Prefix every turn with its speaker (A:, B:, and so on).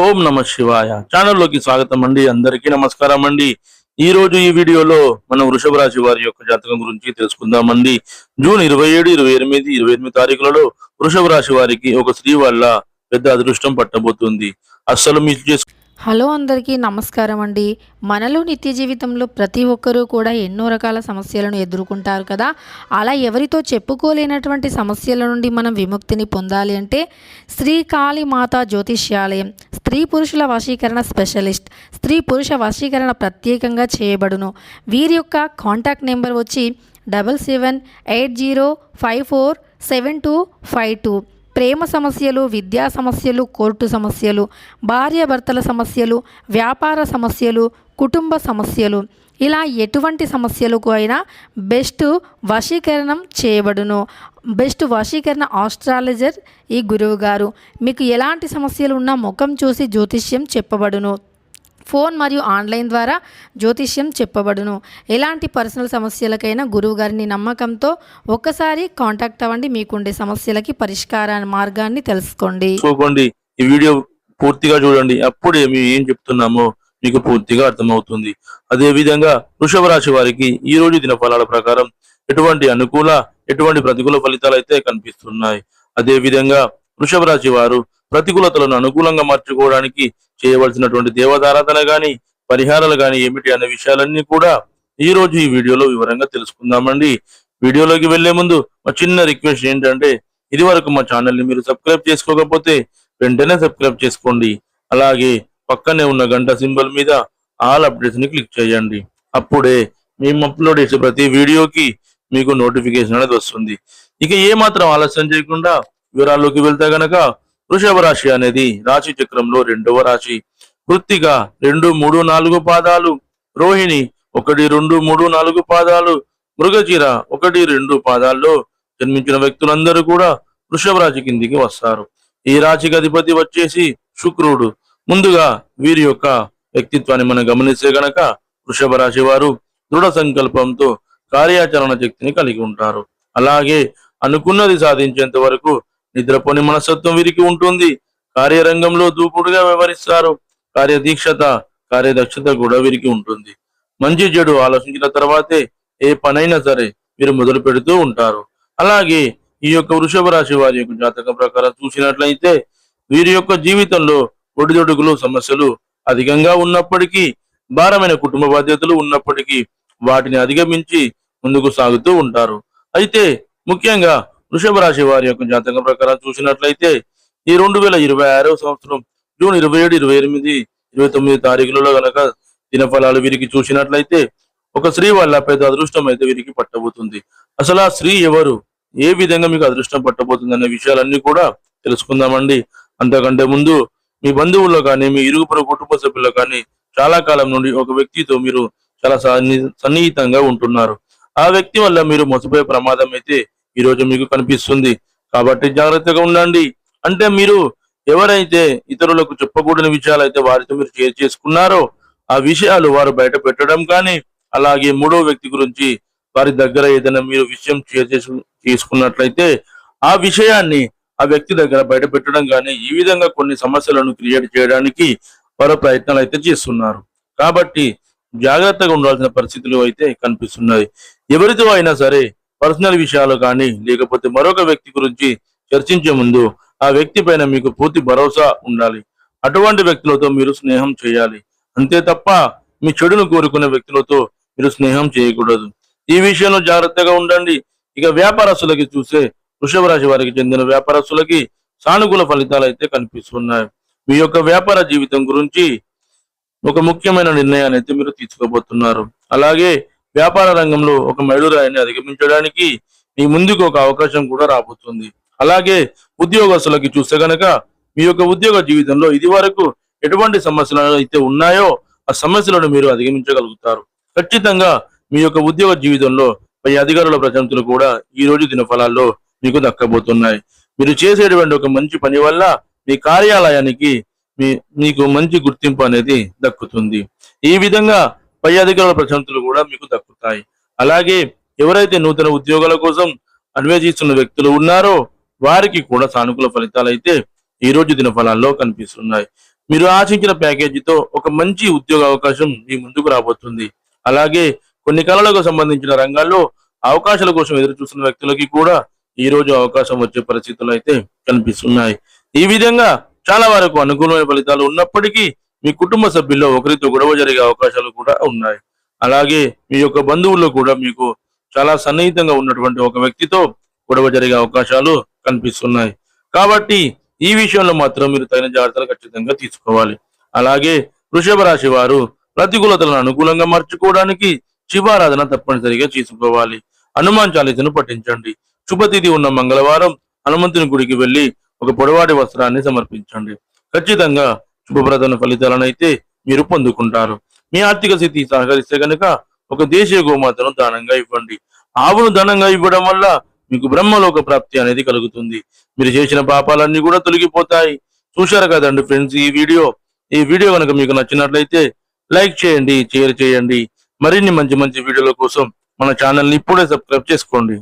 A: ఓం నమ శివాయ ఛానల్లోకి స్వాగతం అండి. అందరికీ నమస్కారం అండి. ఈ రోజు ఈ వీడియోలో మనం వృషభ రాశి వారి యొక్క జాతకం గురించి తెలుసుకుందామండి. జూన్ 27, 28 తారీఖులలో వృషభ రాశి వారికి ఒక స్త్రీ వల్ల పెద్ద అదృష్టం పట్టబోతుంది. అస్సలు మిస్ చేసుకో.
B: హలో అందరికీ నమస్కారం అండి. మనలో నిత్య జీవితంలో ప్రతి ఒక్కరూ కూడా ఎన్నో రకాల సమస్యలను ఎదుర్కొంటారు కదా. అలా ఎవరితో చెప్పుకోలేనటువంటి సమస్యల నుండి మనం విముక్తిని పొందాలి అంటే శ్రీ కాళీ మాతా జ్యోతిష్యాలయం స్త్రీ పురుషుల వశీకరణ స్పెషలిస్ట్, స్త్రీ పురుష వశీకరణ ప్రత్యేకంగా చేయబడును. వీరి యొక్క కాంటాక్ట్ నెంబర్ వచ్చి 7780547252. ప్రేమ సమస్యలు, విద్యా సమస్యలు, కోర్టు సమస్యలు, భార్యాభర్తల సమస్యలు, వ్యాపార సమస్యలు, కుటుంబ సమస్యలు, ఇలా ఎటువంటి సమస్యలకు అయినా బెస్ట్ వశీకరణం చేయబడును. బెస్ట్ వశీకరణ ఆస్ట్రాలజర్ ఈ గురువు గారు. మీకు ఎలాంటి సమస్యలు ఉన్నా ముఖం చూసి జ్యోతిష్యం చెప్పబడును. ఫోన్ మరియు ఆన్లైన్ ద్వారా జ్యోతిష్యం చెప్పబడును. ఎలాంటి పర్సనల్ సమస్యలకైనా గురువు గారిని నమ్మకంతో ఒక్కసారి కాంటాక్ట్ అవ్వండి. మీకుండే సమస్యలకి పరిష్కార మార్గాన్ని తెలుసుకోండి.
A: ఈ వీడియో పూర్తిగా చూడండి, అప్పుడే మేము ఏం చెప్తున్నామో మీకు పూర్తిగా అర్థమవుతుంది. అదే విధంగా వృషభ రాశి వారికి ఈ రోజు దిన ఫలాల ప్రకారం ఎటువంటి అనుకూల ఎటువంటి ప్రతికూల ఫలితాలు అయితే కనిపిస్తున్నాయి. అదే విధంగా వృషభ రాశి వారు ప్రతికూలతలను అనుకూలంగా మార్చుకోవడానికి చేయవలసినటువంటి దేవతారాధన గాని పరిహారాలు గాని ఏమిటి అనే విషయాలన్నీ కూడా ఈ రోజు ఈ వీడియోలో వివరంగా తెలుసుకుందామండి. వీడియోలోకి వెళ్లే ముందు మా చిన్న రిక్వెస్ట్ ఏంటంటే, ఇది వరకు మా ఛానల్ ని మీరు సబ్స్క్రైబ్ చేసుకోకపోతే వెంటనే సబ్స్క్రైబ్ చేసుకోండి. అలాగే పక్కనే ఉన్న గంట సింబల్ మీద ఆల్ అప్డేట్స్ ని క్లిక్ చేయండి. అప్పుడే మేము అప్లోడ్ చేసే ప్రతి వీడియోకి మీకు నోటిఫికేషన్ అనేది వస్తుంది. ఇక ఏ మాత్రం ఆలస్యం చేయకుండా వివరాల్లోకి వెళ్తే గనక, వృషభ రాశి అనేది రాశి చక్రంలో రెండవ రాశి. కృత్తిక 2, 3, 4 పాదాలు, రోహిణి 1, 2, 3, 4 పాదాలు, మృగశిర 1, 2 పాదాల్లో జన్మించిన వ్యక్తులందరూ కూడా వృషభ రాశి కిందికి వస్తారు. ఈ రాశికి అధిపతి వచ్చేసి శుక్రుడు. ముందుగా వీరి యొక్క వ్యక్తిత్వాన్ని మనం గమనిస్తే గనక వృషభ రాశి వారు దృఢ సంకల్పంతో కార్యాచరణ శక్తిని కలిగి ఉంటారు. అలాగే అనుకున్నది సాధించేంత వరకు నిద్రపోని మనస్తత్వం వీరికి ఉంటుంది. కార్యరంగంలో దూకుడుగా వ్యవహరిస్తారు. కార్యదీక్షత, కార్యదక్షత కూడా వీరికి ఉంటుంది. మంచి చెడు ఆలోచించిన తర్వాతే ఏ పనైనా సరే వీరు మొదలు పెడుతూ ఉంటారు. అలాగే ఈ యొక్క వృషభ రాశి వారి యొక్క జాతకం ప్రకారం చూసినట్లయితే వీరి యొక్క జీవితంలో ఒడిదొడుగులు సమస్యలు అధికంగా ఉన్నప్పటికీ, భారమైన కుటుంబ బాధ్యతలు ఉన్నప్పటికీ వాటిని అధిగమించి ముందుకు సాగుతూ ఉంటారు. అయితే ముఖ్యంగా వృషభ రాశి వారి యొక్క జాతకం ప్రకారం చూసినట్లయితే ఈ 2026 సంవత్సరం జూన్ 27, 28, 29 తారీఖులలో గనక దినఫలాలు వీరికి చూసినట్లయితే ఒక స్త్రీ వల్ల పెద్ద అదృష్టం అయితే వీరికి పట్టబోతుంది. అసలు ఆ స్త్రీ ఎవరు, ఏ విధంగా మీకు అదృష్టం పట్టబోతుంది అనే విషయాలన్నీ కూడా తెలుసుకుందామండి. అంతకంటే ముందు మీ బంధువుల్లో కానీ మీ ఇరుగు పొరుగు కుటుంబ సభ్యుల్లో కానీ చాలా కాలం నుండి ఒక వ్యక్తితో మీరు చాలా సన్నిహితంగా ఉంటున్నారు. ఆ వ్యక్తి వల్ల మీరు మోసపోయే ప్రమాదం అయితే ఈ రోజు మీకు కనిపిస్తుంది. కాబట్టి జాగ్రత్తగా ఉండండి. అంటే మీరు ఎవరైతే ఇతరులకు చెప్పకూడని విషయాలు అయితే వారితో మీరు షేర్ చేసుకున్నారో ఆ విషయాలు వారు బయట పెట్టడం కానీ, అలాగే మూడో వ్యక్తి గురించి వారి దగ్గర ఏదైనా మీరు విషయం షేర్ చేసుకున్నట్లయితే ఆ విషయాన్ని ఆ వ్యక్తి దగ్గర బయట పెట్టడం కానీ, ఈ విధంగా కొన్ని సమస్యలను క్రియేట్ చేయడానికి వారు ప్రయత్నాలు అయితే చేస్తున్నారు. కాబట్టి జాగ్రత్తగా ఉండాల్సిన పరిస్థితులు అయితే కనిపిస్తున్నాయి. ఎవరితో అయినా సరే పర్సనల్ విషయాలు కానీ లేకపోతే మరొక వ్యక్తి గురించి చర్చించే ముందు ఆ వ్యక్తి పైన మీకు పూర్తి భరోసా ఉండాలి. అటువంటి వ్యక్తులతో మీరు స్నేహం చేయాలి. అంతే తప్ప మీ చెడును కోరుకునే వ్యక్తులతో మీరు స్నేహం చేయకూడదు. ఈ విషయంలో జాగ్రత్తగా ఉండండి. ఇక వ్యాపారస్తులకి చూస్తే వృషభ రాశి వారికి చెందిన వ్యాపారస్తులకి సానుకూల ఫలితాలు అయితే కనిపిస్తున్నాయి. మీ యొక్క వ్యాపార జీవితం గురించి ఒక ముఖ్యమైన నిర్ణయాన్ని అయితే మీరు తీసుకోబోతున్నారు. అలాగే వ్యాపార రంగంలో ఒక మైలురాయిని అధిగమించడానికి మీ ముందుకు ఒక అవకాశం కూడా రాబోతుంది. అలాగే ఉద్యోగస్తులకి చూస్తే గనక మీ యొక్క ఉద్యోగ జీవితంలో ఇది వరకు ఎటువంటి సమస్యలు అయితే ఉన్నాయో ఆ సమస్యలను మీరు అధిగమించగలుగుతారు. ఖచ్చితంగా మీ యొక్క ఉద్యోగ జీవితంలో పై అధికారుల ప్రశంసలు కూడా ఈ రోజు దినఫలాల్లో మీకు దక్కబోతున్నాయి. మీరు చేసేటువంటి ఒక మంచి పని వల్ల మీ కార్యాలయానికి మీకు మంచి గుర్తింపు అనేది దక్కుతుంది. ఈ విధంగా పై అధికారుల ప్రశంసలు కూడా మీకు దక్కుతాయి. అలాగే ఎవరైతే నూతన ఉద్యోగాల కోసం అన్వేషిస్తున్న వ్యక్తులు ఉన్నారో వారికి కూడా సానుకూల ఫలితాలు అయితే ఈ రోజు దిన ఫలాల్లో కనిపిస్తున్నాయి. మీరు ఆశించిన ప్యాకేజీతో ఒక మంచి ఉద్యోగ అవకాశం మీ ముందుకు రాబోతుంది. అలాగే కొన్ని కళలకు సంబంధించిన రంగాల్లో అవకాశాల కోసం ఎదురు చూస్తున్న వ్యక్తులకి కూడా ఈ రోజు అవకాశం వచ్చే పరిస్థితులు అయితే కనిపిస్తున్నాయి. ఈ విధంగా చాలా వరకు అనుకూలమైన ఫలితాలు ఉన్నప్పటికీ మీ కుటుంబ సభ్యుల్లో ఒకరితో గొడవ జరిగే అవకాశాలు కూడా ఉన్నాయి. అలాగే మీ యొక్క బంధువుల్లో కూడా మీకు చాలా సన్నిహితంగా ఉన్నటువంటి ఒక వ్యక్తితో గొడవ జరిగే అవకాశాలు కనిపిస్తున్నాయి. కాబట్టి ఈ విషయంలో మాత్రం మీరు తగిన జాగ్రత్తలు ఖచ్చితంగా తీసుకోవాలి. అలాగే వృషభ రాశి వారు ప్రతికూలతలను అనుకూలంగా మార్చుకోవడానికి శివారాధన తప్పనిసరిగా చేసుకోవాలి. హనుమాన్ చాలీసను పఠించండి. శుభతిథి ఉన్న మంగళవారం హనుమంతుని గుడికి వెళ్లి ఒక పొడవాటి వస్త్రాన్ని సమర్పించండి. ఖచ్చితంగా శుభప్రదమైన ఫలితాలను అయితే మీరు పొందుకుంటారు. మీ ఆర్థిక స్థితి సహకరిస్తే కనుక ఒక దేశీయ గోమాతను దానంగా ఇవ్వండి. ఆవును దానంగా ఇవ్వడం వల్ల మీకు బ్రహ్మలోక ప్రాప్తి అనేది కలుగుతుంది. మీరు చేసిన పాపాలన్నీ కూడా తొలగిపోతాయి. చూశారు కదండి ఫ్రెండ్స్, ఈ వీడియో కనుక మీకు నచ్చినట్లయితే లైక్ చేయండి, షేర్ చేయండి. మరిన్ని మంచి మంచి వీడియోల కోసం మన ఛానల్ని ఇప్పుడే సబ్స్క్రైబ్ చేసుకోండి.